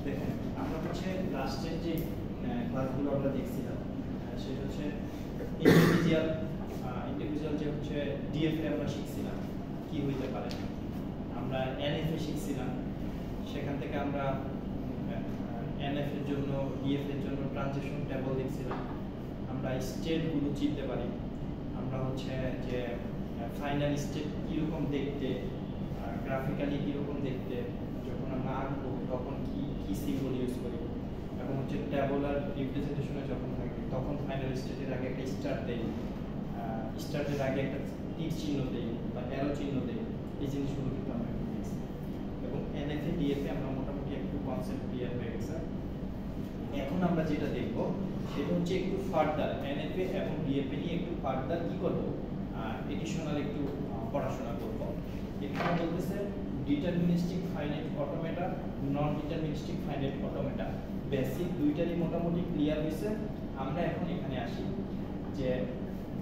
দেখেন আমরা হচ্ছে লাস্টের যে ক্লাসগুলো আমরা দেখছিলাম সেটা হচ্ছে ইন্ডিভিজুয়াল যে হচ্ছে ডিএফএ আমরা শিখছিলাম কি হইতে পারে, আমরা এনএফএ শিখছিলাম, সেখান থেকে আমরা এনএফ এর জন্য ডিএফ এর জন্য ট্রানজিশন টেবল দেখছিলাম, আমরা স্টেটগুলো চিনতে পারি, আমরা হচ্ছে যে ফাইনাল স্টেট কীরকম দেখতে, গ্রাফিক্যালি কীরকম দেখতে, যখন আমরা আঁকবো তখন কি কি সিম্বল ইউজ করি, এবং হচ্ছে ট্যাবুলার রিপ্রেজেন্টেশনে যখন থাকবে তখন ফাইনাল স্টেটের আগে একটা স্টার দেই, স্টার্টের আগে একটা তীর চিহ্ন দেই বা অ্যারো চিহ্ন দেই, এই জিনিসগুলো কিন্তু আমরা দেখছি। এবং এনএফএ ডিএফএ আমরা মোটামুটি একটু কনসেপ্ট ক্লিয়ার হয়ে গেছে। এখন আমরা যেটা দেখব সেটা হচ্ছে একটু ফার্দার এনএফএ এবং ডিএফএ নিয়ে একটু ফার্দার কি করব, এডিশনাল একটু পড়াশোনা করব। এখানে বলতেছে ডিটারমিনিস্টিক ফাইনাইট অটোমেটা, নন ডিটারমিনিস্টিক ফাইনাইট অটোমেটা, বেসিক দুইটারই মোটামুটি ক্লিয়ার হয়েছে। আমরা এখন এখানে আসি যে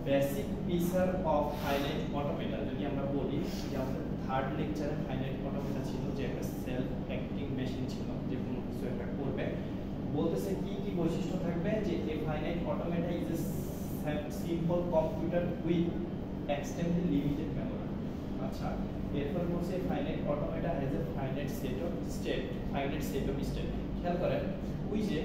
basic feature of finite automata. যদি আমরা বলি যে আমাদের থার্ড লেকচারে ফাইনাইট অটোমেটা ছিল যে একটা সেলফ অ্যাক্টিং মেশিন ছিল যে কোনো কিছু একটা করবে, বলতেছে কি কি বৈশিষ্ট্য থাকবে, যে a finite automata is a simple computer with extremely limited memory. আচ্ছা, এরপর বলছে finite automata has a finite set of state, finite set of state. খেয়াল করেন ওই যে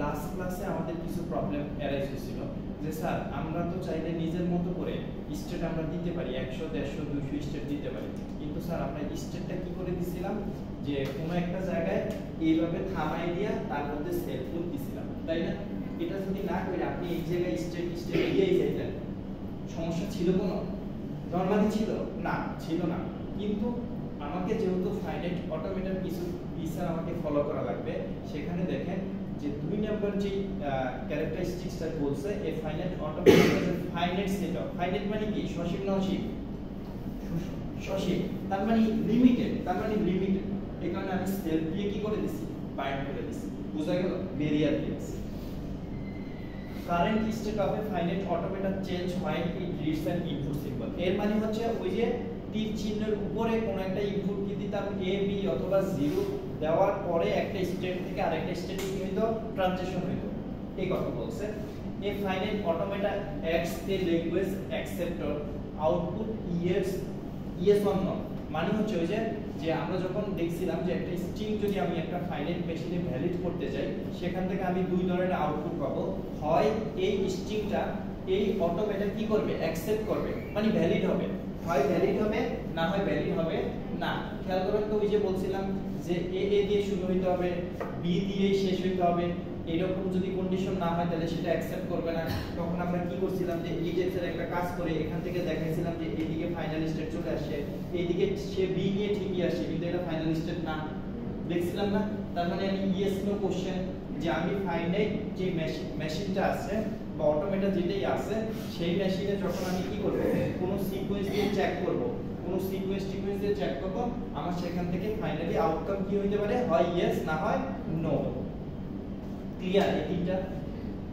লাস্ট ক্লাসে আমাদের কিছু প্রবলেম অ্যারাইজ হয়েছিল যে স্যার আমরা তো চাইলে নিজের মতো করে স্টেট আমরা দিতে পারি, 100 150 200 স্টেট দিতে পারি, কিন্তু স্যার আমরা স্টেটটা কি করে দিছিলাম যে কোনো একটা জায়গায় এইভাবে থামাই দিয়া তার মধ্যে সেলফ লুপ দিছিলাম, তাই না? এটা যদি না করে আপনি এই জায়গায় স্টেট দিয়েই যাইতেন, সমস্যা ছিল কোনো? নরমালি ছিল না, ছিল না। কিন্তু আমাকে যেহেতু ফাইনাইট অটোমেটার কিছু ফিচার আমাকে ফলো করা লাগবে, সেখানে দেখেন যে 2 নাম্বার যে ক্যারেক্টারিস্টিক্সটা বলছে a finite automata is a finite set of, finite মানে কি সসীম না অসীম? সসীম, তার মানে লিমিটেড, তার মানে লিমিটেড। এই কারণে আমি সেলফ দিয়ে কি করে দিছি, বাইন্ড করে দিছি, বুঝা গেল? বেরিয়ার দিয়েছি। Current state of a finite automata change হয় it reads an input symbol. এর মানে হচ্ছে ওই যে তীর চিহ্নের উপরে কোন একটা ইনপুট কি দিতাম এ বি অথবা 0 দেওয়ার পরে একটা স্টেট থেকে আরেকটা স্টেটে কি হইতো, ট্রানজিশন হইতো, এই কথা বলছে। A finite automata acts a language acceptor output yes or no. মানে হচ্ছে ওই যে আমরা যখন দেখছিলাম যে একটা স্ট্রিং যদি আমি একটা ফাইনাইট মেশিনে ভ্যালিড করতে চাই, সেখান থেকে আমি দুই ধরনের আউটপুট পাবো, হয় এই স্ট্রিংটা এই অটোমেটা কি করবে, অ্যাকসেপ্ট করবে, মানে ভ্যালিড হবে, হয় ভ্যালিড হবে না হয় ভ্যালিড হবে না। খেয়াল করেন তো ওই যে বলছিলাম যে এ দিয়ে শুরু হইতে হবে, বি দিয়ে শেষ হইতে হবে, এরকম যদি কন্ডিশন না হয় তাহলে সেটা অ্যাকসেপ্ট করবে না। তখন আমরা কি করছিলাম যে এই টেক্সের একটা কাজ করে এখান থেকে দেখাইছিলাম যে এইদিকে ফাইনাল স্টেট চলে আসে, এইদিকে সে বি নিয়ে ঠিকই আসে, কিন্তু এটা ফাইনাল স্টেট না, দেখছিলাম না? তার মানে আমি ইয়েস নো কোশ্চেন যে আমি ফাইনাইট যে মেশিনটা আছে বা অটোমেটা যেটাই আছে সেই মেশিনে যখন আমি কি করব, কোন সিকোয়েন্স দিয়ে চেক করব, কোন সিকোয়েন্স দিয়ে চেক করব, আমার সেখান থেকে ফাইনালি আউটকাম কি হইতে পারে, হয় ইয়েস না হয় নো। ক্লিয়ার? এই তিনটা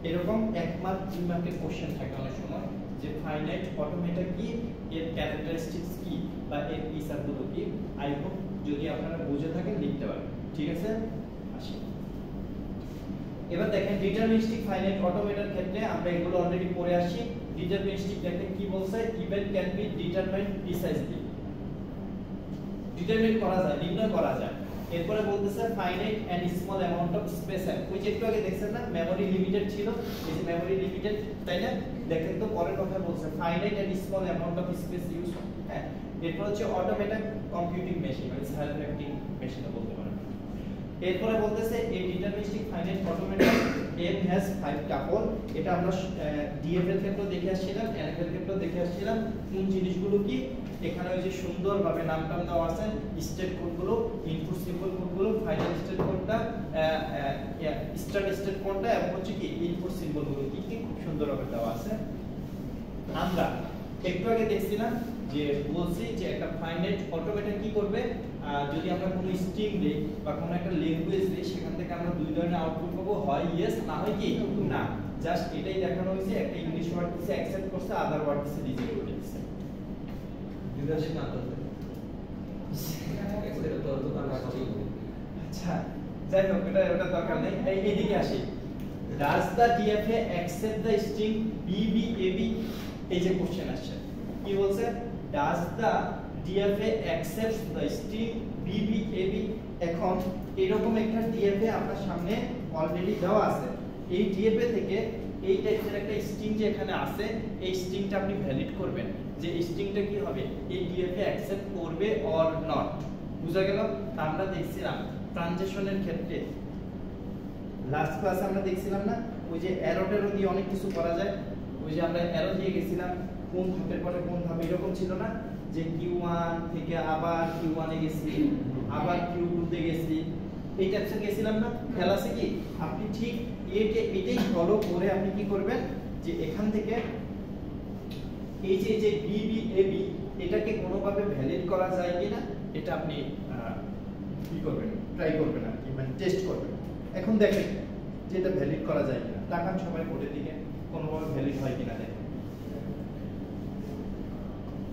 এরকম 1 মার্ক 2 মার্কের কোশ্চেন থাকে অনেক সময় যে ফাইনাইট অটোমেটা কি, এর ক্যারেক্টারিস্টিক্স কি বা এর ফিচারগুলো কি। আই হোপ যদি আপনারা বুঝে থাকেন লিখতে পারেন, ঠিক আছে? আসি এবার দেখেন ডিটারমিনিস্টিক ফাইনাইট অটোমেটার ক্ষেত্রে আমরা এগুলো অলরেডি পড়ে আসি। ডিটারমিনিস্টিক দেখেন কি বলছে, event can be determined precisely, determine করা যায়, নির্ণয় করা যায়। এরপরে বলতেছে finite and small amount of space, ওই যে একটু আগে দেখছেন না মেমরি লিমিটেড ছিল, এই যে মেমরি লিমিটেড, তাই না? দেখেন তো পরের কথা বলছে finite and small amount of space use. হ্যাঁ, এরপর হচ্ছে অটোমেটিক কম্পিউটিং মেশিন মানে সেলফ অ্যাক্টিং মেশিনও বলতে পারেন। এরপরে বলতেছে এই deterministic finite automata m has 5 tuple. এটা আমরা ডিএফ এর ক্ষেত্রে দেখে আসছিলাম, এনএফ এর ক্ষেত্রে দেখে আসছিলাম। কোন জিনিসগুলো কি এখানে ওই যে সুন্দরভাবে নামটাম দেওয়া আছে, স্টেট কোডগুলো, ইনপুট সিম্বল কোডগুলো, ফাইনাল স্টেট কোডটা, স্টার্ট স্টেট কোডটা এবং হচ্ছে কি ইনপুট সিম্বলগুলো কি কি খুব সুন্দরভাবে দেওয়া আছে। আমরা একটু আগে দেখছিলাম যে বলছি যে একটা ফাইনাইট অটোমেটা কি করবে, যদি আমরা কোনো স্ট্রিং দেই বা কোনো একটা ল্যাঙ্গুয়েজ দেই সেখান থেকে আমরা দুই ধরনের আউটপুট পাবো, হয় ইয়েস না হয় কি না। জাস্ট এটাই দেখানো হয়েছে, একটা ইংলিশ ওয়ার্ড দিছে অ্যাকসেপ্ট করছে, আদার ওয়ার্ড দিছে রিজেক্ট করে দিছে। লিডারশিপ না তো এটা তো দোকান রাখছি। আচ্ছা যাই হোক ওটা দরকার নেই, এইদিকে আসি। Does the DFA accept the string BBAB? এই যে কোশ্চেন আসছে, কি বলছে? Does the DFA accept the string BBAB? এখন এরকম একটা ডিএফএ আপনার সামনে অলরেডি দেওয়া আছে। এই ডিএফএ থেকে এই টাইপের একটা স্ট্রিং যে এখানে আছে, এই স্ট্রিংটা আপনি ভ্যালিড করবেন যে এই স্ট্রিংটা কি হবে, এই ডিএফএ অ্যাকসেপ্ট করবে অর নট। বুঝা গেল? আমরা দেখছিলাম ট্রানজিশনের ক্ষেত্রে লাস্ট ক্লাসে আমরা দেখছিলাম না, ওই যে অ্যারো টেরো দিয়ে অনেক কিছু করা যায়। ওই যে আমরা অ্যারো দিয়ে গেছিলাম, কোন ধাপের পরে কোন ধাপ, এরকম ছিল না যে Q1 থেকে আবার Q1 এ গেছি, আবার Q2 তে গেছি, এই টাইপসে গেছিলাম না। খেয়াল আছে কি? আপনি ঠিক এটাই ফলো করে আপনি কি করবেন যে এখান থেকে এই যে BBAB এটাকে কোনোভাবে ভ্যালিড করা যায় কিনা এটা আপনি কি করবেন, ট্রাই করবেন আর কি, মানে টেস্ট করবেন। এখন দেখেন যে এটা ভ্যালিড করা যায় কিনা, তাকান সবাই কোডের দিকে, কোনোভাবে ভ্যালিড হয় কিনা দেখেন।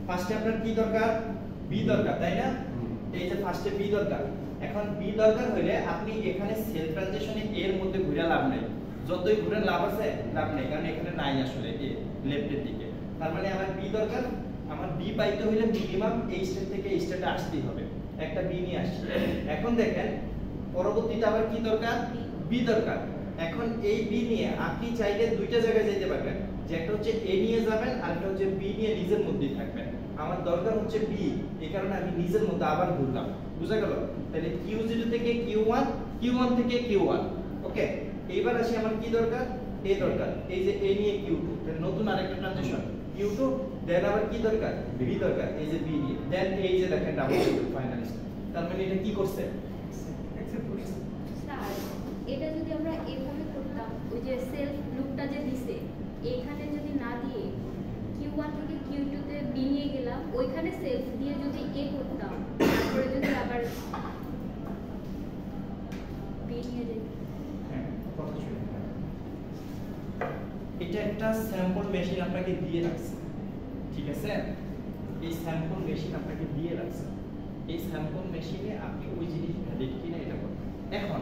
ফার্স্টে আপনার কি দরকার? বি দরকার, তাই না? এই যে ফার্স্টে বি দরকার। এখন বি দরকার হইলে আপনি এখানে সেল ট্রানজিশনে এর মধ্যে ঘুরে লাভ নাই, যতই ঘুরে লাভ আছে লাভ নাই, কারণ এখানে নাই আসলে এ লেফটের দিকে। তার মানে আমার বি দরকার, আমার বি পাইতে হইলে মিনিমাম এই স্টেট থেকে এই স্টেটে আসতেই হবে, একটা বি নিয়ে আসছি। এখন দেখেন পরবর্তীতে আবার কি দরকার? বি দরকার। এখন এই বি নিয়ে আপনি চাইলে দুইটা জায়গায় যেতে পারবেন, যে একটা হচ্ছে এ নিয়ে যাবেন আর একটা হচ্ছে বি নিয়ে নিজের মধ্যেই থাকবেন। আমার দরকার হচ্ছে বি, এই কারণে আমি নিজের মধ্যে আবার ঘুরলাম। বুঝা গেল? তাহলে Q0 থেকে Q1, Q1 থেকে Q1। ওকে, এইবার আসি আমার কি দরকার? এ দরকার। এই যে এ নিয়ে Q2, তাহলে নতুন আরেকটা ট্রানজিশন Q2, দেন আবার কি দরকার? বি দরকার, এই যে বি নিয়ে, দেন এই যে দেখেন ডাবল ফাইনালিস্ট। তার মানে এটা কি করছে? অ্যাকসেপ্ট করছে। স্যার এটা যদি আমরা এভাবে করতাম, ওই যে সেলফ লুপটা যে দিছে এখানে যদি না দিয়ে Q1 থেকে Q2 তে বি নিয়ে গেলাম, ওইখানে সেলফ দিয়ে যদি এ করতাম, তারপরে যদি আবার বি নিয়ে যাই। হ্যাঁ, কথা শুনুন। এটা একটা স্যাম্পল মেশিন আপনাকে দিয়ে রাখছে, ঠিক আছে? এই স্যাম্পল মেশিন আপনাকে দিয়ে রাখছে, এই স্যাম্পল মেশিনে আপনি ওই জিনিস ভ্যালিড কিনা এটা করবেন। এখন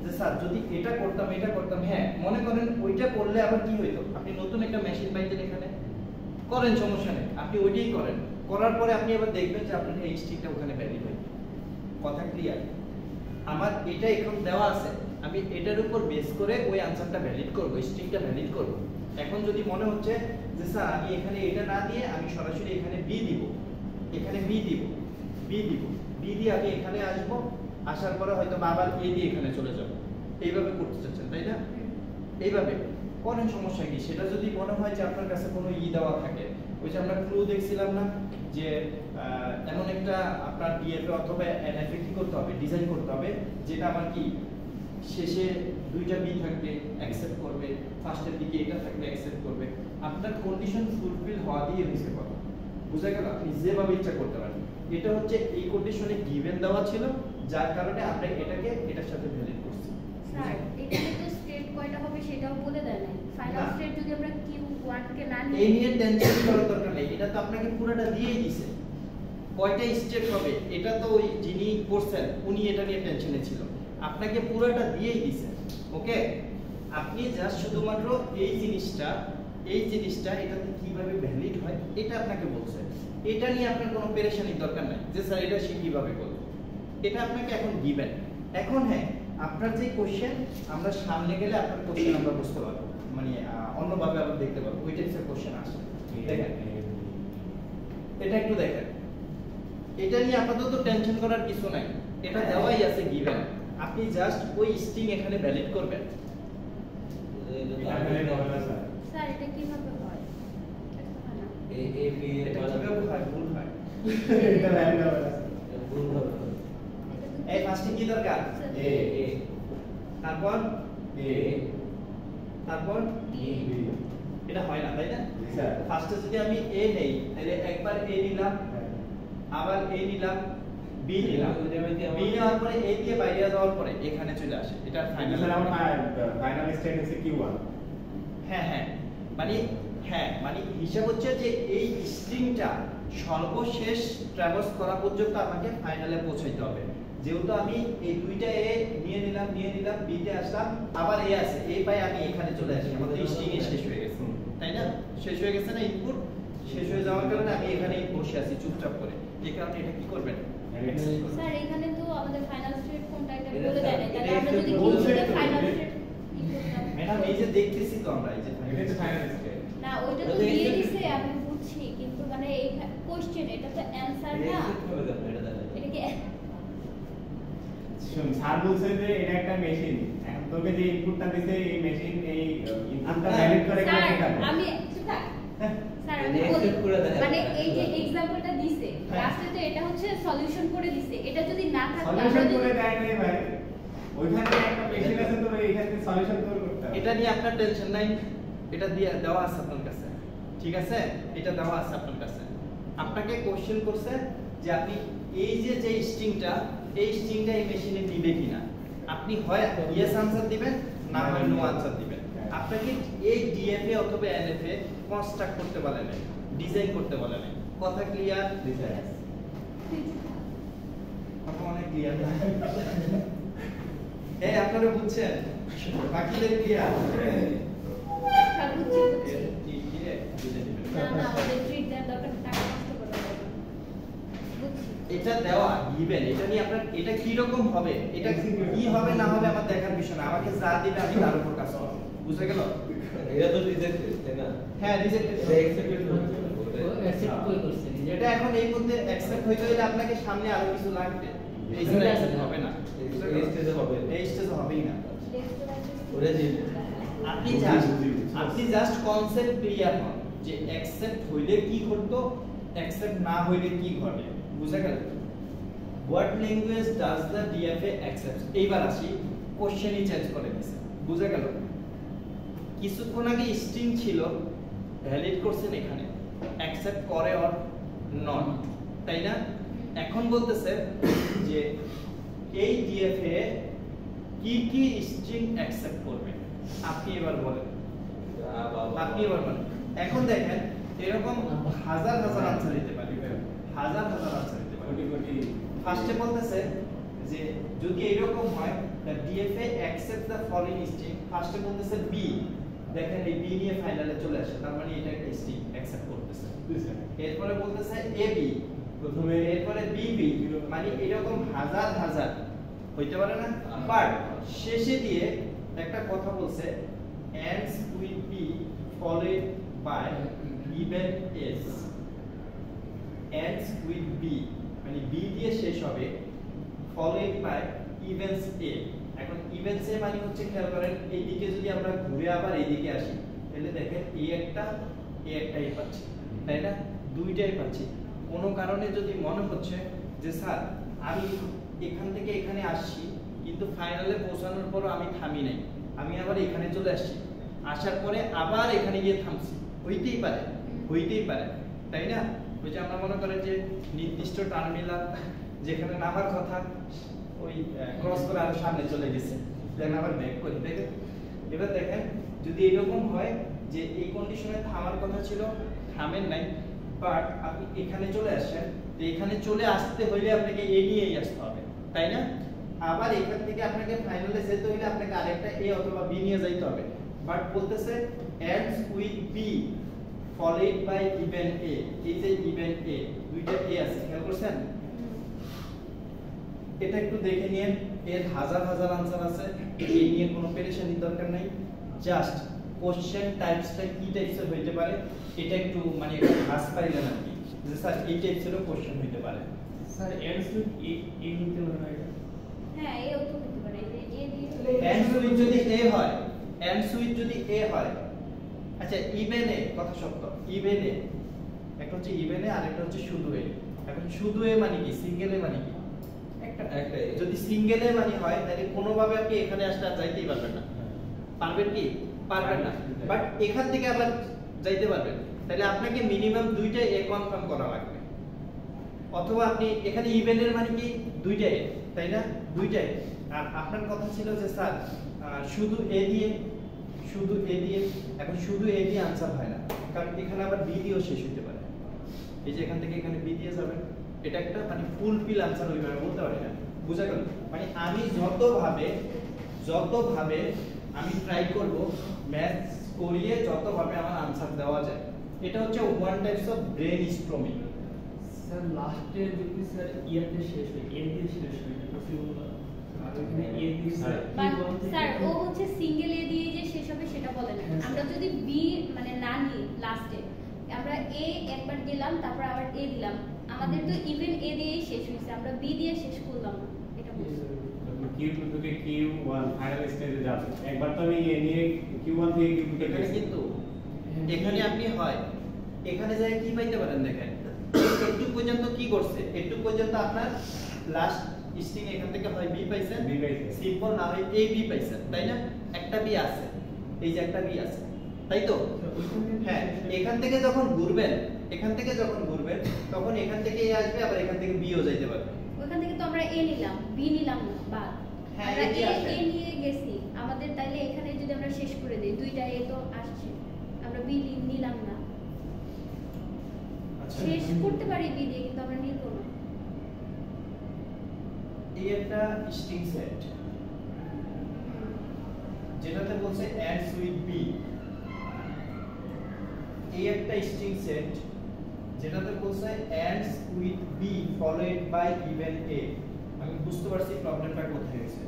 যে স্যার যদি এটা করতাম, হ্যাঁ মনে করেন ওইটা করলে আবার কি হইতো, আপনি নতুন একটা মেশিন পাইতেন এখানে, করেন সমস্যা নেই, আপনি ওইটাই করেন। করার পরে আপনি আবার দেখবেন যে আপনার এই স্ট্রিংটা ওখানে ভ্যালিড হয়। কথা ক্লিয়ার? আমার এটা এখন দেওয়া আছে, আমি এটার উপর বেস করে ওই আনসারটা ভ্যালিড করব, স্ট্রিংটা ভ্যালিড করব। এখন যদি মনে হচ্ছে যে স্যার আমি এখানে এটা না দিয়ে আমি সরাসরি এখানে বি দিব, এখানে বি দিব, বি দিয়ে আমি এখানে আসব, আসার পরে হয়তো আবার এ দিয়ে এখানে চলে যাব, এইভাবে করতে চাচ্ছেন তাই না? এইভাবে করেন, সমস্যা কি? সেটা যদি মনে হয় যে আপনার কাছে কোনো দেওয়া থাকে, ওই যে আমরা ক্লু দেখছিলাম না যে এমন একটা আপনার ডিএফএ অথবা এনএফএ কি করতে হবে, ডিজাইন করতে হবে যেটা আমার কি শেষে দুইটা বি থাকবে অ্যাকসেপ্ট করবে, ফার্স্টের দিকে এটা থাকবে অ্যাকসেপ্ট করবে। আপনার কন্ডিশন ফুলফিল হওয়া দিয়ে হয়েছে কথা। বুঝা গেল? আপনি যেভাবে ইচ্ছা করতে পারেন। এটা হচ্ছে এই কন্ডিশনে গিভেন দেওয়া ছিল, যার কারণে আমরা এটাকে এটার সাথে ভ্যালিড করছি। স্যার এখানে তো স্টেট কয়টা হবে সেটাও বলে দেয় নাই। ফাইনাল স্টেট যদি আমরা Q1 কে না নিই, এই নিয়ে টেনশন করার দরকার নেই, এটা তো আপনাকে পুরোটা দিয়েই দিয়েছে। কয়টা স্টেট হবে এটা তো ওই যিনি করছেন উনি এটা নিয়ে টেনশনে ছিল, আপনাকে পুরোটা দিয়েই দিয়েছে। ওকে, আপনি জাস্ট শুধুমাত্র এই জিনিসটা এটাতে কিভাবে ভ্যালিড হয় এটা আপনাকে বলছে। এটা নিয়ে আপনার কোনো পেরেশানির দরকার নাই যে স্যার এটা সে কিভাবে করবে, এটা আপনাকে এখন গিভেন। এখন হ্যাঁ, আপনার যে কোশ্চেন আমরা সামনে গেলে আপনার কোশ্চেন আমরা বুঝতে পারবো, মানে অন্যভাবে আমরা দেখতে পারবো ওই টাইপের কোশ্চেন আসে। দেখেন এটা একটু দেখেন, এটা নিয়ে আপাতত টেনশন করার কিছু নাই, এটা দেওয়াই আছে গিভেন। আপনি জাস্ট ওই স্ট্রিং এখানে ভ্যালিড করবেন। স্যার এটা কিভাবে হয়? এটা কিভাবে হয়? ভুল হয়। এটা র্যান্ডম আছে। এটা তো এই ফার্স্টে কি দরকার? এ তারপর বি। এটা হয় না তাই না? স্যার ফার্স্টে যদি আমি এ নেই তাহলে একবার এ নিলাম, আবার এ নিলাম, বি নিলাম, বি নেওয়ার পরে এ দিয়ে বাইরে যাওয়ার পরে এখানে চলে আসে, এটা ফাইনাল। স্যার আমার ফাইনাল স্টেট হচ্ছে Q1। মানে হিসাব হচ্ছে যে এই স্ট্রিংটা সর্বশেষ ট্রাভার্স করা পর্যন্ত আমাকে ফাইনালে পৌঁছাইতে হবে। যেহেতু আমি এই দুইটা এ নিয়ে নিলাম বি তে আসলাম, আবার এ আছে, এ পাই আমি এখানে চলে আসি, আমাদের স্ট্রিং এ শেষ হয়ে গেছে, তাই না? শেষ হয়ে গেছে না ইনপুট, শেষ হয়ে যাওয়ার কারণে আমি এখানে বসে আছি চুপচাপ করে, এই কারণে এটা কি করবেন? স্যার এখানে তো আমাদের ফাইনাল স্টেট কোনটা এটা বলে দেয় না, তাহলে আমরা যদি বলছে কিউতে তো। ফাইনাল স্টেট ম্যাডাম এই যে দেখতেছি তো আমরা, এই যে এটা তো ফাইনাল স্টেট। না ওইটা তো দিয়ে দিছে আমি বুঝছি, কিন্তু মানে এই কোশ্চেন এটা তো অ্যানসার না, এটা কি শুন, স্যার বলছে যে এটা একটা মেশিন, এখন তোকে যে ইনপুটটা দিছে এই মেশিন এই ইনপুটটা ভ্যালিড করে স্যার কেন শেখাবে? আমি স্যার আমি বলি মানে এই যে एग्जांपलটা দিছে লাস্টে তো এটা হচ্ছে সলিউশন করে দিছে, এটা যদি না থাকতো আমরা সলিউশন যদি করে দেয় নাই ভাই, ওইখানে একটা মেশিন আছে তো এইখানে সলিউশন তোর করতে হবে। এটা নিয়ে আপনার টেনশন নাই, এটা দিয়ে দেওয়া আছে আপনার কাছে, ঠিক আছে? এটা দেওয়া আছে আপনার কাছে, আপনাকে কোশ্চেন করছে যে আপনি এই যে স্ট্রিংটা, এই স্ট্রিংটা এই মেশিনে দিবে কিনা, আপনি হয় ইয়েস আনসার দিবেন, না হয় নো আনসার দিবেন। আপনাকে এই ডিএফএ অথবা এনএফএ কনস্ট্রাক্ট করতে বলে না, ডিজাইন করতে বলে না, কথা ক্লিয়ার? কথা অনেক ক্লিয়ার না? এই আপনারা বুঝছেন, বাকিদের ক্লিয়ার? স্যার বুঝছি বুঝছি। না আমাদের ট্রিট দেওয়ার দরকার, টাকা নষ্ট করা হবে বুঝছি। এটা দেওয়া গিভেন, এটা নিয়ে আপনার এটা কি রকম হবে, এটা কি হবে না হবে আমার দেখার বিষয় না, আমাকে যা দিবে আমি তার উপর কাজ করব, বুঝে গেল? এটা তো রিজেক্টেড তাই না? হ্যাঁ রিজেক্টেড, এটা অ্যাকসেপ্টেড হচ্ছে অ্যাকসেপ্ট কই করছেন এটা এখন এই মধ্যে অ্যাকসেপ্ট হইতে হলে আপনাকে সামনে আরো কিছু লাগবে, এই যে অ্যাকসেপ্ট হবে না, এই স্টেজে হবে না। এই স্টেজ হবেই না। ওরে জি আপনি জাস্ট কনসেপ্ট ক্লিয়ার হন যে অ্যাকসেপ্ট হইলে কি ঘটতো, অ্যাকসেপ্ট না হইলে কি ঘটে, বুঝা গেল? What language does the DFA accept? এইবার আসি, কোশ্চেনই চেঞ্জ করে দিয়েছে, বুঝা গেল? কিছুক্ষণ আগে স্ট্রিং ছিল, ভ্যালিড করছেন এখানে অ্যাকসেপ্ট করে অর নট, তাই না? এখন বলতেছে যে এই ডিএফএ কি স্ট্রিং অ্যাকসেপ্ট করবে, আপনি এবার বলেন, আপনি এবার বলেন। এখন দেখেন এরকম হাজার হাজার আনসার দিতে পারে, হাজার হাজার আনসার দিতে পারে। ফার্স্টে বলতেছে যে যদি এরকম হয় the DFA accept the following string, ফার্স্টে বলতেছে বি, দেখেন এই বি নিয়ে ফাইনালে চলে আসে, তার মানে এটা একটা স্ট্রিং অ্যাকসেপ্ট করতেছে। এরপরে বলতেছে এবি, প্রথমে এরপরে বিবি, মানে এরকম হাজার হাজার হইতে পারে না, বাট শেষে দিয়ে একটা কথা বলছে ends with b followed by even s, ends with b মানে b দিয়ে শেষ হবে, followed by evens a। এখন evens a মানে হচ্ছে, খেয়াল করেন এইদিকে যদি আমরা ঘুরে আবার এইদিকে আসি, তাহলে দেখেন এই একটাই পাচ্ছি, তাই না? দুইটাই পাচ্ছি। কোনো কারণে যদি মনে হচ্ছে যে স্যার আমি এখান থেকে এখানে আসছি, কিন্তু ফাইনালে পৌঁছানোর পর আমি থামি নাই, আমি আবার এখানে চলে আসছি, আসার পরে আবার এখানে গিয়ে থামছি, হইতেই পারে, তাই না? ওই যে আমরা মনে করেন যে নির্দিষ্ট টার্মিনাল যেখানে নামার কথা ওই ক্রস করে আরো সামনে চলে গেছে, দেন আবার ব্যাক করে দেখেন। এবার দেখেন যদি এরকম হয় যে এই কন্ডিশনে থামার কথা ছিল, থামেন নাই, বাট আপনি এখানে চলে আসেন, তো এখানে চলে আসতে হইলে আপনাকে এ নিয়েই আসতে হবে, তাই না? আবার এখান থেকে আপনাকে ফাইনালে যেতে হইলে আপনাকে আরেকটা এ অথবা বি নিয়ে যাইতে হবে, বাট বলতেছে ends with b followed by even a, এই যে even a, দুইটা a আছে, খেয়াল করছেন? এটা একটু দেখে নিন, এর হাজার হাজার আনসার আছে, এই নিয়ে কোনো পেরেশানির দরকার নাই, জাস্ট কোশ্চেন টাইপসটা কি টাইপসের হইতে পারে এটা একটু মানে একটা হাস পাইলেন আর কি, যে স্যার এই টাইপসেরও কোশ্চেন হইতে পারে। স্যার এন্ডস উইথ এ নিতে পারে না এটা? হ্যাঁ এও তো হতে পারে, যে এ দিয়ে ends with যদি a হয়, ends with যদি a হয়, আচ্ছা ইভেন এ, কথা সত্য, ইভেন এ, একটা হচ্ছে ইভেন এ আর একটা হচ্ছে শুধু এ। এখন শুধু এ মানে কি, সিঙ্গেল এ মানে কি? একটাই। যদি সিঙ্গেল এ মানে হয় তাহলে কোনোভাবে আপনি এখানে আসলে আর যাইতেই পারবেন না, পারবেন কি? পারবেন না, বাট এখান থেকে আবার যাইতে পারবেন, তাহলে আপনাকে মিনিমাম দুইটা এ কনফার্ম করা লাগবে, অথবা আপনি এখানে ইভেন এর মানে কি দুইটা এ, তাই না? দুইটাই। আর আপনার কথা ছিল যে স্যার শুধু এ দিয়ে, এখন শুধু এ দিয়ে আনসার হয় না, কারণ এখানে আবার বি দিয়েও শেষ হতে পারে, এই যে এখান থেকে এখানে বি দিয়ে যাবেন, এটা একটা মানে ফুল ফিল আনসার হইবে না, বলতে পারি না, বুঝা গেল? মানে আমি যতভাবে আমি ট্রাই করব ম্যাথ করিয়ে যতভাবে আমার আনসার দেওয়া যায়, এটা হচ্ছে one types of brain storming. Sir লাস্টে যদি স্যার ইয়াতে শেষ হয় এ দিয়ে শেষ হয় এটা পসিবল না আর এখানে এ দিয়ে স্যার স্যার ও হচ্ছে সিঙ্গেল এ দিয়ে যে শেষ হবে সেটা বলে না। হ্যাঁ, আমরা যদি বি মানে না নিই লাস্টে, আমরা এ একবার গেলাম তারপর আবার এ দিলাম, আমাদের তো ইভেন এ দিয়েই শেষ হয়েছে, আমরা বি দিয়ে শেষ করলাম না, এটা বলছি। Q2 থেকে Q1 ফাইনাল স্টেজে যাবে। একবার তো আমি এ নিয়ে Q1 থেকে Q2 তে এখানে কিন্তু এখানে আপনি হয় এখানে যায় কি পাইতে পারেন দেখেন, একটু পর্যন্ত কি করছে, একটু পর্যন্ত আপনার লাস্ট স্ট্রিং এখান থেকে হয় বি পাইছেন, B পাইছেন। সিম্পল না হয় এ বি পাইছেন, তাই না? একটা বি আছে, এই যে একটা বি আছে, তাই তো? হ্যাঁ, এখান থেকে যখন ঘুরবেন তখন এখান থেকে এ আসবে, আবার এখান থেকে বিও যাইতে পারবে। ওখান থেকে তো আমরা এ নিলাম, বি নিলাম না, বাদ। হ্যাঁ, আমরা এ দিয়ে আসে। এ নিয়ে গেছি, আমাদের তাইলে এখানে যদি আমরা শেষ করে দেই, দুইটা এ তো আসছে, আমরা বি নিলাম না। আচ্ছা, শেষ করতে পারি বি দিয়ে, কিন্তু আমরা নিব না। এই একটা স্ট্রিং সেট যেটাতে বলছে অ্যাডস উইথ বি, এই একটা স্ট্রিং সেট যেটাতে বলছে ends with B followed by even A. আমি বুঝতে পারছি প্রবলেমটা কোথায় হয়েছে।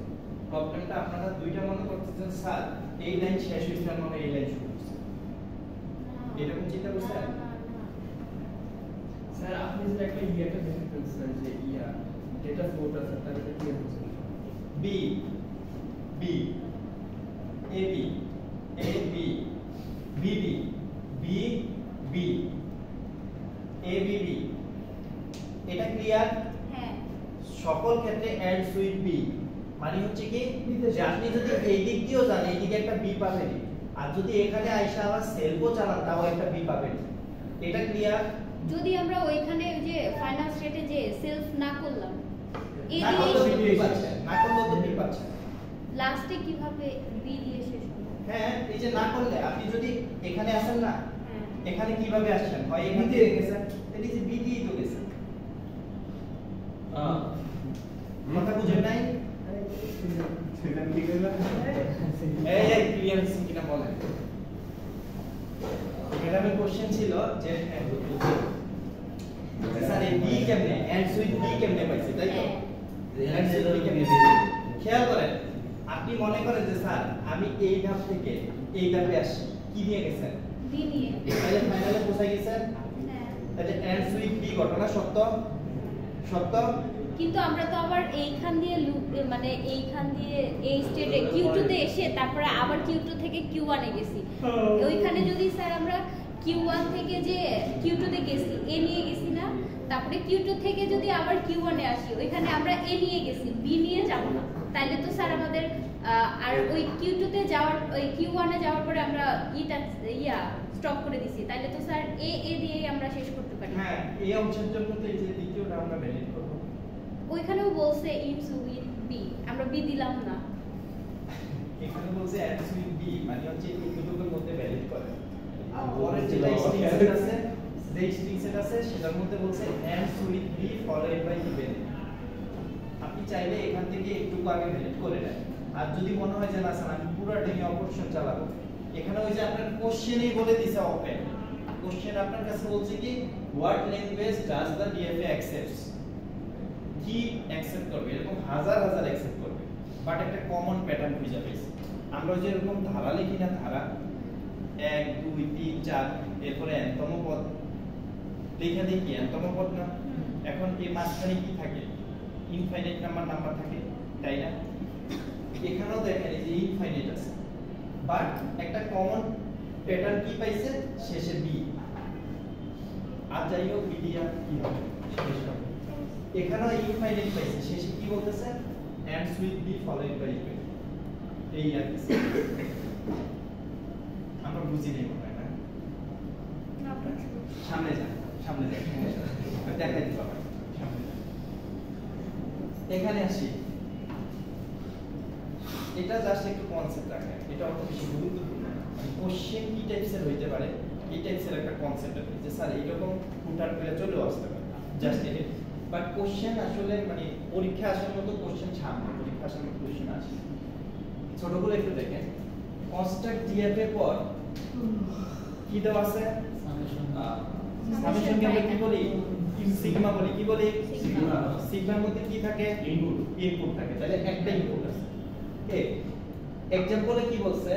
প্রবলেমটা আপনারা দুইটা মনে করতেছেন স্যার এই লাইন শেষ হয়েছে আর মনে এই লাইন শুরু হচ্ছে, এরকম চিন্তা করছেন? না, না, না। স্যার আপনি যে একটা ইয়াটা দেখেন স্যার যে ইয়া ডেটা ফ্লোটা স্যার তার এটা কি হচ্ছে B B A B A B B B B B A B B, এটা ক্লিয়ার? হ্যাঁ, সকল ক্ষেত্রে অ্যাডস উইথ বি মানে হচ্ছে কি যে আপনি যদি এই দিক দিয়েও যান এই দিকে একটা বি পাবেন, আর যদি এখানে আইসা আবার সেলফও চালান তাও একটা বি পাবেন। এটা ক্লিয়ার? যদি আমরা ওইখানে ওই যে ফাইনাল স্টেটে যে সেলফ না করলাম, এ না দিয়ে করলেও বি পাচ্ছেন, না করলেও তো বি পাচ্ছেন। লাস্টে কিভাবে বি দিয়ে শেষ হবে? হ্যাঁ, এই যে না করলে আপনি যদি এখানে আসেন না, হ্যাঁ, এখানে কিভাবে আসছেন? হয় এখান থেকে গেছেন, এই যে বি দিয়েই তো গেছেন। কথা বুঝেন নাই? সেটা কি কইলা? এই ক্লিয়ার হচ্ছে কিনা বলেন। এখানে আমি কোশ্চেন ছিল যে স্যার এই বি কেমনে এন্ডস উইথ বি কেমনে পাইছে, তাই তো? Ends with B কেমনে পাইছে? খেয়াল করেন, আপনি মনে করেন যে স্যার আমি এই ধাপ থেকে এই ধাপে আসি, কি নিয়ে গেছেন? বি নিয়ে। তাহলে ফাইনালে পৌঁছে গেছেন। হ্যাঁ, তাহলে এন্ডস উইথ বি ঘটনা সত্য? সত্য? কিন্তু আমরা তো আবার এইখান দিয়ে লুপ মানে এইখান দিয়ে এই স্টেটে Q2 তে এসে তারপরে আবার Q2 থেকে Q1 এ গেছি। ওইখানে যদি স্যার আমরা Q1 থেকে যে Q2 তে গেছি, A নিয়ে গেছি না, তারপরে Q2 থেকে যদি আবার Q1 এ আসি, ওইখানে আমরা A নিয়ে গেছি, B নিয়ে যাব না, তাইলে তো স্যার আমাদের আর ওই Q2 তে যাওয়ার ওই Q1 এ যাওয়ার পরে আমরা স্টপ করে দিছি, তাইলে তো স্যার A দিয়েই আমরা শেষ করতে পারি। হ্যাঁ, এই অংশের জন্য তো এই যে দ্বিতীয়টা আমরা ভ্যালিড করব। ওইখানেও বলছে ইটস উইথ বি, আমরা বি দিলাম না। এখানে বলছে এন্ডস উইথ বি মানে হচ্ছে এই দুটোর মধ্যে ভ্যালিড করে। আর ও। পরের যেটা স্ট্রিং সেট আছে, যে স্ট্রিং সেট আছে সেটার মধ্যে বলছে ends with B followed by even. আপনি চাইলে এখান থেকে একটু আগে ভ্যালিড করে নেন। আর যদি মনে হয় যে না স্যার আমি পুরোটা নিয়ে অপারেশন চালাবো, এখানে ওই যে আপনার কোশ্চেনই বলে দিছে ওপেন। কোশ্চেন আপনার কাছে বলছে কি what language does the DFA accepts, কি অ্যাকসেপ্ট করবে, এরকম হাজার হাজার অ্যাকসেপ্ট করবে, বাট একটা কমন প্যাটার্ন খুঁজে পেয়েছি। আমরা যে এরকম ধারা লিখি না, ধারা 1 2 3 4 এরপরে এনতম পদ লিখে দেখি, এনতম পদ না, এখন এই মাঝখানে কি থাকে? ইনফাইনাইট নাম্বার থাকে, তাই না? এখানেও দেখেন এই যে ইনফাইনাইট আছে, বাট একটা কমন প্যাটার্ন কি পাইছে? শেষে বি। আর যাই হোক বি দিয়া কি হবে? শেষ হবে। এখানেও ইনফাইনাইট পাইছে, শেষে কি বলতেছে? Ends with B followed by even. এই আর কি আমরা বুঝি নেই মনে হয় না। সামনে যান, সামনে যান, দেখাই দিতে হবে, সামনে যান। এখানে আসি, এটা জাস্ট একটু কনসেপ্ট রাখেন, এটা অত বেশি গুরুত্বপূর্ণ না। মানে কোশ্চেন কি টাইপসের হইতে পারে এই টাইপসের একটা কনসেপ্ট আছে যে স্যার এইরকম ফুটার পেলে চলেও আসতে পারে, জাস্ট এটা বাট কোশ্চেন আসলে মানে পরীক্ষা আসার মতো কোশ্চেন সামনে পরীক্ষা আসার মতো কোশ্চেন আসে ছোট করে একটু দেখেন কনস্ট্রাক্ট ডিএফ এর পর কি দেওয়া আছে সামেশন কে আমরা কি বলি সিগমা বলি কি বলি সিগমা সিগমার মধ্যে কি থাকে ইনপুট থাকে তাহলে একটা ইনপুট আছে ওকে এক্সাম্পলে কি বলছে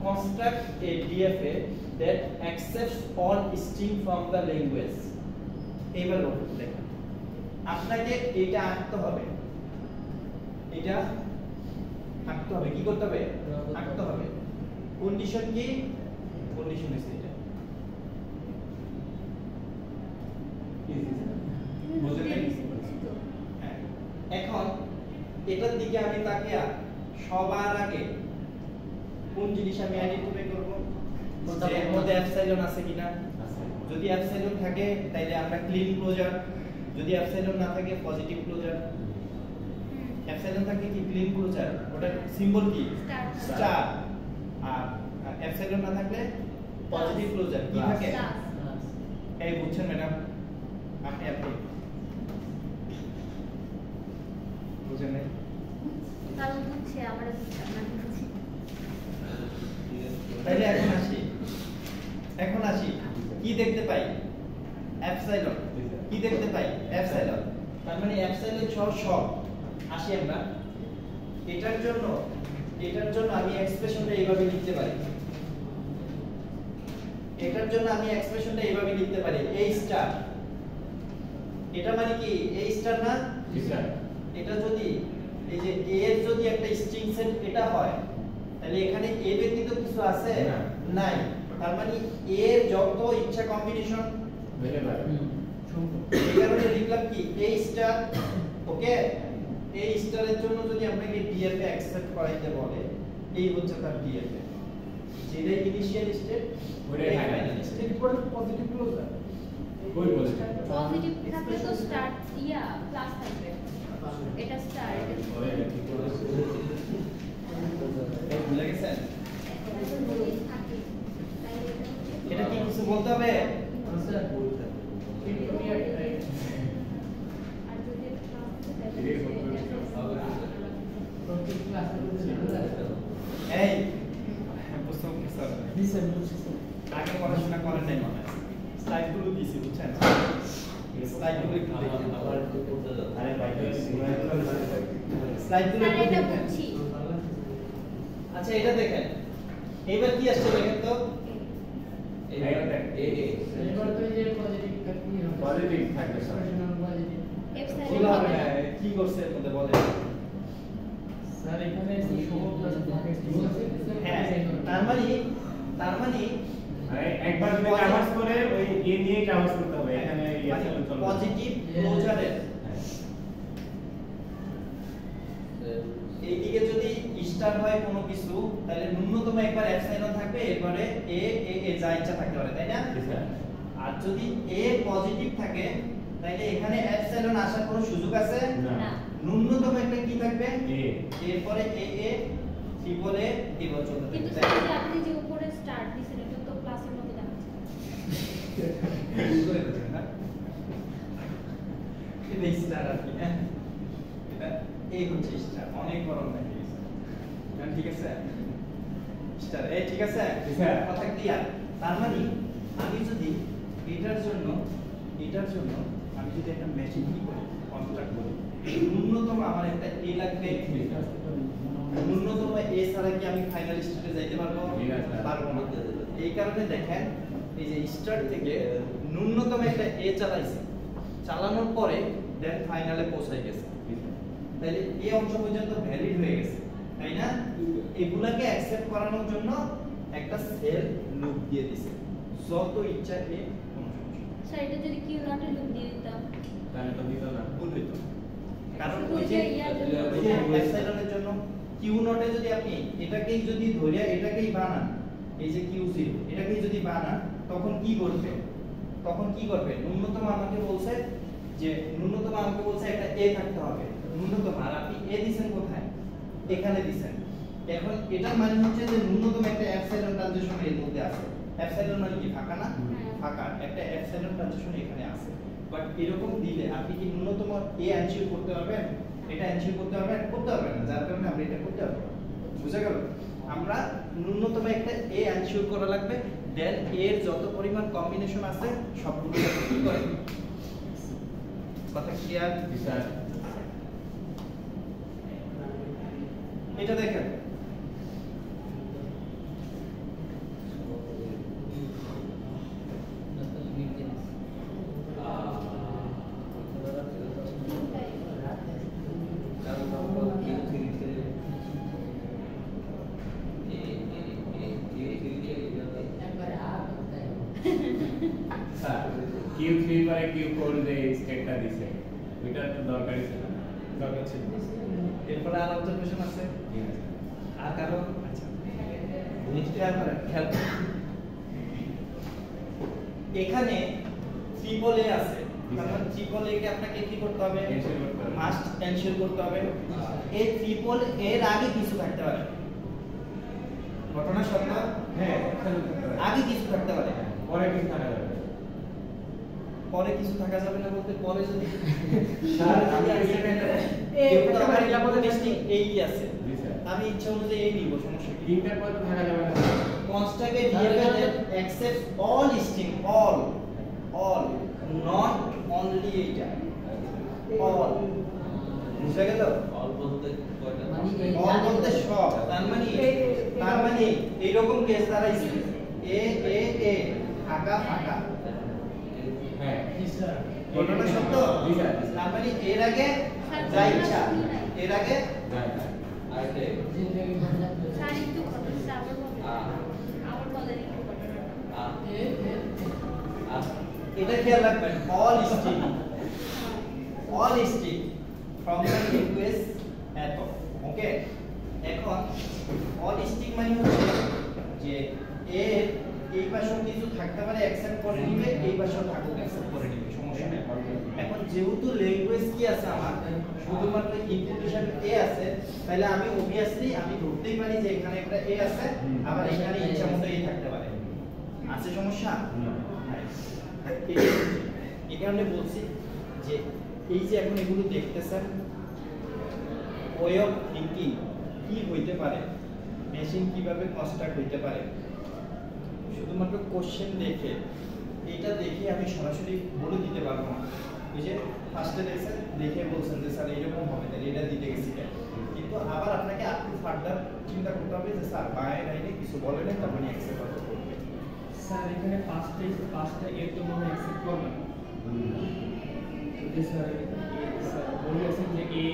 construct A DFA that accepts all string from the language এইবার দেখেন আপনাকে এটা আঁকতে হবে এটা আঁকতে হবে কি করতে হবে আঁকতে হবে কন্ডিশন কি কন্ডিশন আছে এটা বুঝলেন হ্যাঁ এখন এটার দিকে আমি তাকিয়ে সবার আগে কোন জিনিস আমি আইডেন্টিফাই করব যে এর মধ্যে এপসাইলন আছে কিনা যদি এপসাইলন থাকে তাহলে আমরা ক্লিন ক্লোজার যদি এপসাইলন না থাকে পজিটিভ ক্লোজার এপসাইলন থাকে কি ক্লিন ক্লোজার ওটা সিম্বল কি স্টার আর এপসাইলন না থাকলে পজিটিভ ক্লোজার কি থাকে এই বুঝছেন ম্যাডাম আপনি বুঝেন নাই কারণ হচ্ছে আমরা বুঝছি তাহলে এখন আসি কি দেখতে পাই এপসাইলন কি দেখতে পাই এপসাইলন তার মানে এপসাইলন সব আসি আমরা এটার জন্য আমি এক্সপ্রেশনটা এইভাবে লিখতে পারি a স্টার এটা মানে কি a স্টার না এটা যদি এই যে a এর যদি একটা স্ট্রিং সেট এটা হয় তাহলে এখানে a ব্যতীত কিছু আছে নাই তার মানে a এর যত ইচ্ছা কম্বিনেশন হতে পারে এই কারণে লিখলাম কি a স্টার ওকে a স্টারের জন্য যদি আপনাকে df এ অ্যাকসেপ্ট করাইতে বলে এই হচ্ছে তার df যেটা ইনিশিয়াল স্টেট ওইটাই ফাইনাল স্টেট পরে পজিটিভ ক্লোজার কই বলছে পজিটিভ থাকলে তো স্টার্ট প্লাস থাকবে এটা স্টার ভুলে গেছেন এটা কি কিছু বলতে হবে এই পুস্তক স্যার আগে পড়াশোনা করেন নাই মনে হয় স্লাইডগুলো দিছি বুঝছেন স্লাইডগুলো একটু দেখেন আরে ভাই স্লাইডগুলো একটু এটা দেখেন বুঝছি আচ্ছা এটা দেখেন এবার কি আসছে দেখেন তো পজিটিভ থাকবে কি হবে না কি করছে এর মধ্যে বলেন স্যার এখানে হ্যাঁ তার মানে একবার যদি ট্রাভার্স করে ওই এ নিয়ে ট্রাভার্স করতে হবে এখানে পজিটিভ ক্লোজারের এইদিকে যদি স্টার হয় কোনো কিছু তাহলে ন্যূনতম একবার এপসাইলন থাকবে এরপরে এ যা ইচ্ছা থাকতে পারে তাই না আর যদি এ পজিটিভ থাকে তাহলে এখানে এপসাইলন আসার কোনো সুযোগ আছে না ন্যূনতম একটা কি থাকবে এ এরপরে এ ট্রিপলে এবার চলতে কিন্তু থাকবে স্যার যে আপনি যে উপরে স্টার্ট দিছেন এটা তো প্লাসের মতো দেখাচ্ছে বুঝতে পেরেছেন না এটা স্টার আর কি হ্যাঁ এটা এই হচ্ছে স্টার অনেক বড় নাকি ঠিক আছে স্টার এই ঠিক আছে স্যার কথা ক্লিয়ার তার মানে আমি যদি এটার জন্য আমি যদি একটা মেশিন কি করি কনস্ট্রাক্ট করি ন্যূনতম আমার একটা এ লাগবে ন্যূনতম এ ছাড়া কি আমি ফাইনাল স্টেজে যাইতে পারবো না এই কারণে দেখেন এই যে স্টার্ট থেকে ন্যূনতম একটা এ চালাইছে চালানোর পরে দেন ফাইনালে পৌঁছাই গেছে তাহলে এই অংশ পর্যন্ত ভ্যালিড হয়ে গেছে তাই না এগুলাকে অ্যাকসেপ্ট করানোর জন্য একটা সেল লুপ দিয়ে দিছে যত ইচ্ছা এ কোনো সমস্যা স্যার এটা যদি কিউ নটে লুপ দিয়ে দিতাম তাহলে তো দিত না ভুল হইতো কারণ শুধু ওই যে যে ইয়ার জন্য ওই যে এপসাইলনের জন্য কিউ নটে যদি আপনি এটাকেই যদি ধরিয়া এটাকেই বানান এই যে কিউ জিরো এটাকেই যদি বানান তখন কি করবে ন্যূনতম আমাকে বলছে একটা এ থাকতে হবে ন্যূনতম আর আপনি এ দিবেন কোথায় এখানে দিবেন এখন এটার মানে হচ্ছে যে ন্যূনতম একটা এপসাইলন ট্রানজিশন এর মধ্যে আছে এপসাইলন মানে কি ফাঁকা না ফাঁকা একটা এপসাইলন ট্রানজিশন এখানে আছে বাট এরকম দিলে আপনি কি ন্যূনতম এ এনশিওর করতে পারবেন? এটা এনশিওর করতে পারবেন? করতে পারবেন না, যার কারণে আমরা এটা করতে পারবো না। বুঝা গেল? আমরা ন্যূনতম একটা এ এনশিওর করা লাগবে, দেন এর যত পরিমাণ কম্বিনেশন আছে সবগুলো কি করে কথা ক্লিয়ার? স্যার এটা দেখেন স্যার Q3 পরে Q4 যে স্টেটটা দিছে ওইটা তো দরকারি ছিল না। দরকার ছিল। এরপরে আর অবজারভেশন আছে ঠিক আছে আর কারো আচ্ছা খেয়াল করেন খেয়াল করেন এখানে ট্রিপল এ আছে, তারপর ট্রিপল এ কে আপনাকে কি করতে হবে? Ensure করতে হবে। মাস্ট এনশিওর করতে হবে এই ট্রিপল এর আগে কিছু থাকতে পারে, ঘটনা সত্য হ্যাঁ খেয়াল করতে হবে। আগে কিছু থাকতে পারে, পরে কি থাকা যাবে? পরে কিছু থাকা যাবে না বলতে পরে যদি স্যার, যদি আমি- accident হয়, এই যেহেতু একটা আমার বাড়ি যাবো দেখে- ডিস্ট্রিক্ট এই আছে জি স্যার আমি ইচ্ছা অনুযায়ী এই নিব, সমস্যা কি? তিনটার পর তো থাকা যাবে না Constantly DFA that accepts all string, all, not only এটা, all. বুঝা গেল? অল বলতে কয়টা? all বলতে সব, তার মানে এইরকম কেস দাঁড়াইছে এ ফাঁকা ফাঁকা, হ্যাঁ ঘটনা সত্য? জি স্যার তার মানে এর আগে যা ইচ্ছা, এর আগে আরেকটা এ? স্যার একটু ঘটনাটা আবার বলেন। আ। আবার বলেন একটু ঘটনাটা। আ। আ। এটা খেয়াল রাখবেন, all string from the request echo, ওকে? এখন all string মানে হচ্ছে যে এর এই পাশেও কিছু থাকতে পারে অ্যাকসেপ্ট করে নিবে, এই পাশেও থাকুক অ্যাকসেপ্ট করে নিবে, সমস্যা নেই। এখন যেহেতু ল্যাঙ্গুয়েজ কি আছে আমার শুধুমাত্র ইনপুট হিসেবে এ আছে, তাহলে আমি obviously আমি ধরতেই পারি যে এখানে একটা এ আছে, আবার এখানে ইচ্ছা মতো এ থাকতে পারে। আছে সমস্যা? এই কারণে বলছি যে এই যে এখন এগুলো দেখতেছেন ওয়ে অফ থিংকিং কি হইতে পারে, মেশিন কিভাবে কনস্ট্রাক্ট হইতে পারে, শুধুমাত্র কোশ্চেন দেখে এটা দেখে আমি সরাসরি বলে দিতে পারবো না। ওই যে ফার্স্টে দেখছেন দেখে বলছেন যে স্যার এরকম হবে, তাহলে এটা দিতে গেছিলেন, কিন্তু আবার আপনাকে আর একটু ফার্দার চিন্তা করতে হবে যে স্যার বাইরে লাইনে কিছু বলে নেই, তার মানে অ্যাকসেপ্ট করবে। স্যার এখানে পাঁচটা এর তো মনে অ্যাকসেপ্ট করবে না। স্যার বলেছেন যে এ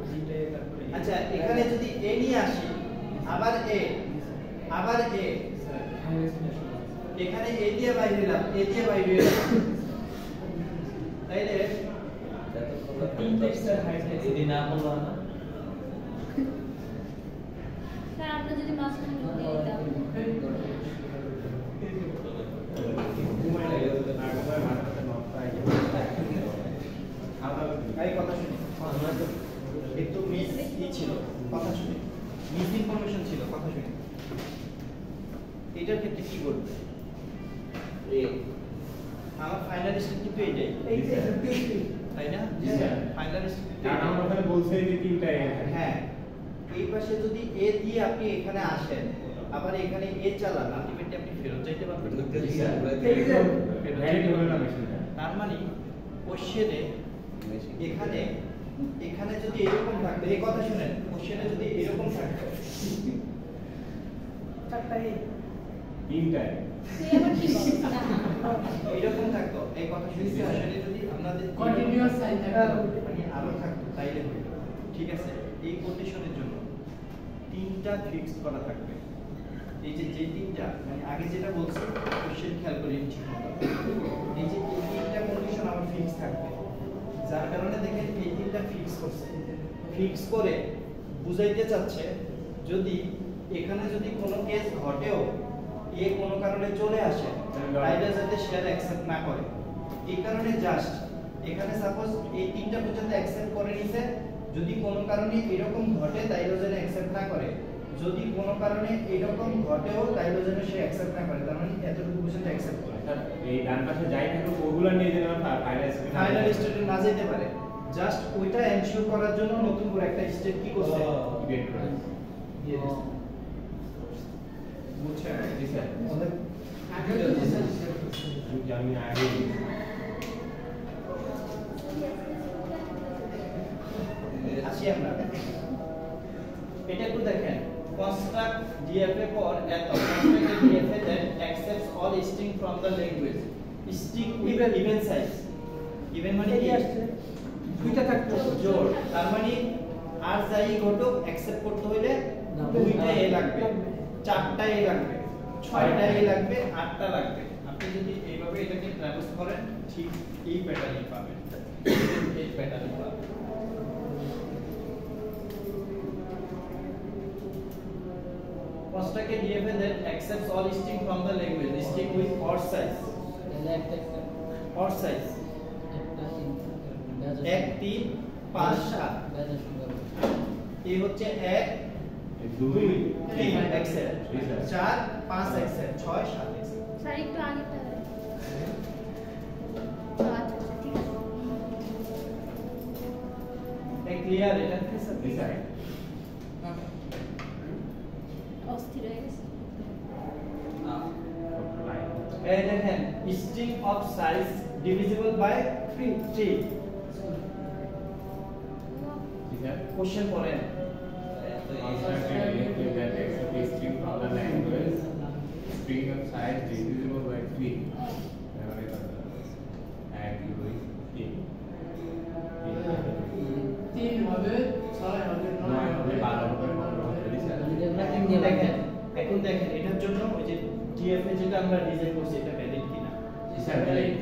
জিটে তারপরে A, আচ্ছা এখানে যদি এ নিয়ে আসি আবার এ আবার এ, স্যার হাইয়েস্ট ন্যাশনাল এখানে এ দিয়ে বাইরে এলাম এ দিয়ে বাইরে এলাম, তাইলে তিনটে স্যার হাইয়েস্ট যদি না বললো না স্যার আমরা যদি মাঝখানে যোগ দিয়ে দিতাম। এই কথা শুনি একটু মিস ই ছিল, কথা শুনি মিস ইনফরমেশন ছিল, কথা শুনি এটার ক্ষেত্রে কি করবে? এ আমার ফাইনাল স্টেপ কিন্তু এইটাই, তাই না? জি স্যার। ফাইনাল স্টেপ কারণ আমরা ওখানে বলছি যে তিনটা এ আছে। হ্যাঁ, এই পাশে যদি এ দিয়ে আপনি এখানে আসেন আবার এখানে এ চালান, আলটিমেটলি আপনি ফেরত যাইতে পারবেন না। ভ্যালিড হবে না মেশিনটা। তার মানে কোশ্চেনে এখানে এখানে যদি এরকম থাকতো, এই কথা শুনেন, কোশ্চেনে যদি এরকম থাকতো তিনটা তুই আবার কি বলিস না? এইরকম থাকতো, এই কথা শুনে কোশ্চেনে যদি আপনাদের Continuous sign থাকতো। মানে আরো থাকতো তাইলে হতো। ঠিক আছে, এই কন্ডিশনের জন্য তিনটা ফিক্সড করা থাকবে। এই যে তিনটা মানে আগে যেটা বলছি কোশ্চেন খেয়াল করে ঠিক মতো, এই যে এই তিনটা কন্ডিশন আমার ফিক্স থাকবে, যার কারণে দেখেন এই তিনটা ফিক্স করছে, ফিক্স করে বুঝাইতে চাচ্ছে যদি এখানে যদি কোনো কেস ঘটেও এ কোনো কারণে চলে আসে তাইলে যাতে শেয়ার অ্যাকসেপ্ট না করে, এই কারণে জাস্ট এখানে সাপোজ এই তিনটা পর্যন্ত অ্যাকসেপ্ট করে নিছে, যদি কোনো কারণে এরকম ঘটে তাইলে যেন অ্যাকসেপ্ট না করে, যদি কোনো কারণে এরকম ঘটেও তাইলে যেন সে অ্যাকসেপ্ট না করে, তার মানে এতটুকু পর্যন্ত অ্যাকসেপ্ট করে। এই ডান পাশে যাই থাকুক ওগুলো নিয়ে যেন ফাইনাল স্টেটে না যেতে পারে, জাস্ট ওইটা এনশিওর করার জন্য নতুন করে একটা স্টেপ কি করছে ইভেন্ট করে দিয়ে দিচ্ছে। বুঝছেন? জি স্যার আমাদের আমি আগে আসি আমরা, এটা একটু দেখেন, construct DFA for at the construct a DFA that accepts all string from the language, string with even size, even মানে কি আসছে দুইটা থাকতো জোড়, তার মানে আর যাই ঘটুক অ্যাকসেপ্ট করতে হইলে দুইটা এ লাগবে, চারটা এ লাগবে, ছয়টা এ লাগবে, আটটা লাগবে। আপনি যদি এইভাবে এটাকে ট্রাভার্স করেন ঠিক এই প্যাটার্নই পাবেন, এই প্যাটার্নই পাবেন। Construct a DFA that accepts all string from the language, string with odd size, odd size, 1 3 5 7, এই হচ্ছে 1 2 3 accept, 4 5 accept, 6 7 accept। স্যার একটু আগেটা আচ্ছা ঠিক আছে। এই ক্লিয়ার এটা কি স্যার? জি স্যার অস্থির হয়ে গেছে। এই দেখেন string of size divisible by 3 G sir question পড়েন। construct a DFA that accepts a string from the language, string of size divisible by 3 এবারে কত 1 2 3 3 হবে 6 হবে 9 হবে 12 হবে 15 হবে জি স্যার দেখেন এখন দেখেন এটার জন্য ওই যে DFA যেটা আমরা ডিজাইন করছি এটা ভ্যালিড কিনা। জি স্যার valid।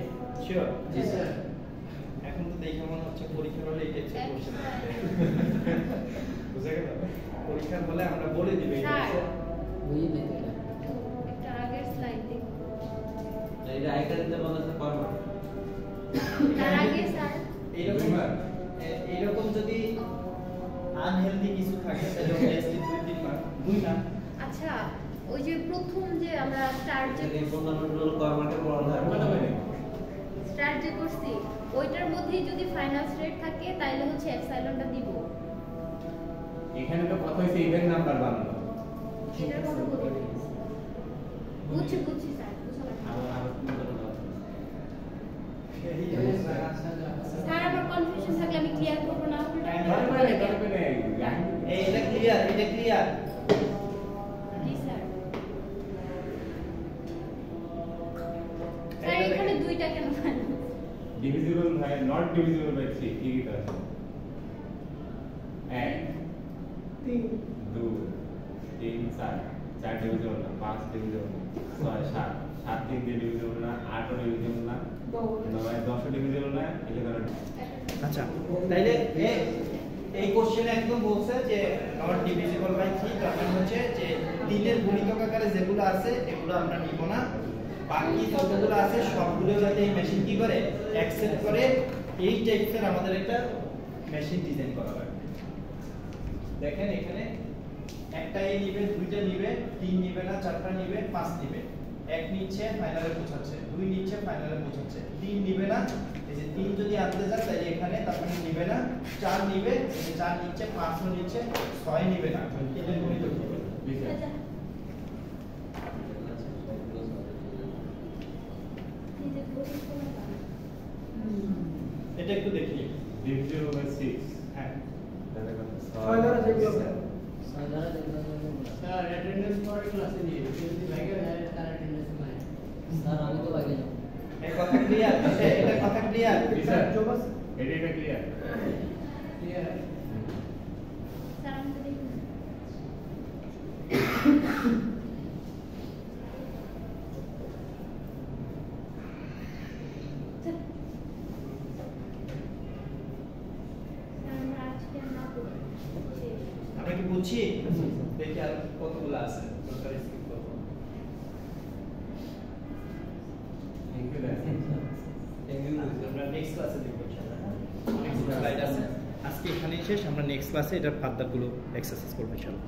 শিওর? জি স্যার। এখন তো দেখে মনে হচ্ছে পরীক্ষার হলে এটা চেক কোশ্চেন বুঝা গেল? পরীক্ষার হলে আমরা বলে দিবে এটা স্যার। স্যার। একটা আগের স্লাইড দেখুন। এটা আইটা দিতে বলতে পারবো। তার আগে স্যার এইরকম যদি আনহেলদি কিছু থাকে তাহলে টেস্টে 2-3 মার্ক 2 না। আচ্ছা ওই যে প্রথম যে আমরা স্টার্ট যে এই ফান্ডামেন্টাল কর্মকে পড়া হয়। স্টার্ট যে করছি ওইটার মধ্যেই যদি ফাইনাল স্টেট থাকে তাহলে হচ্ছে এপসাইলনটা দিব। এখানে তো কথা হইছে ইভেন্ট নাম্বার বানানো এটার কথা বলি বুঝছি বুঝছি স্যার বুঝলাম। স্যার আমার কনফিউশন থাকলে আমি ক্লিয়ার করব না আপনারা এই এটা ক্লিয়ার, এটা ক্লিয়ার। জি স্যার। স্যার এখানে দুইটা কেন final? Divisible by not divisible by 3 কি কি আছে 1 3 2 3 4 4 ডিভিজিবল না 5 ডিভিজিবল না 6 7 7 3 ডিভিজিবল না 8 ডিভিজিবল না 9 10 ডিভিজিবল না 11 আচ্ছা তাইলে এই কোশ্চেনে একদম বলছে যে নট ডিভিজিবল বাই 3, তার মানে হচ্ছে যে 3 এর গুণিতক আকারে যেগুলো আছে এগুলো আমরা নিব না, বাকি যতগুলো আছে সবগুলো যাতে এই মেশিন কি করে অ্যাকসেপ্ট করে, এই টাইপের আমাদের একটা মেশিন ডিজাইন করা লাগবে। দেখেন এখানে একটা এ নিবে, দুইটা নিবে, 3 নিবে না, 4টা নিবে, 5 নিবে, 1 নিচ্ছে ফাইনালে পৌঁছাচ্ছে, 2 নিচ্ছে ফাইনালে পৌঁছাচ্ছে, 3 নিবে না, এই যে 3 যদি আনতে যান তাহলে এখানে তারপরে নিবে না, 4 নিবে, এই যে 4 নিচ্ছে, 5 নিচ্ছে, 6 নিবে না, এদের গুণিতক দিবে। আচ্ছা এই যে বলি কোনটা? এটা একটু দেখি। ডিভিজিবল বাই 6 হ্যাঁ তাহলে কত 6 দ্বারা যেগুলো স্যার অ্যাটেন্ডেন্স পরে ক্লাসে নিয়ে যদি ভাইকে তার অ্যাটেন্ডেন্স নাই। স্যার আমি তো বাইরে যাব। এই কথা ক্লিয়ার, এটা কথা ক্লিয়ার। স্যার এটা ক্লিয়ার ক্লিয়ার। স্যার আমি তো দেখুন আমরা কি বুঝছি? দেখি আর কতগুলো আছে দরকার স্কিপ করব। থ্যাংক ইউ আমরা নেক্সট ক্লাসে দেখব ইনশাআল্লাহ। অনেক স্লাইড আছে, আজকে এখানেই শেষ। আমরা নেক্সট ক্লাসে এটার ফার্দার গুলো এক্সারসাইজ করব ইনশাআল্লাহ।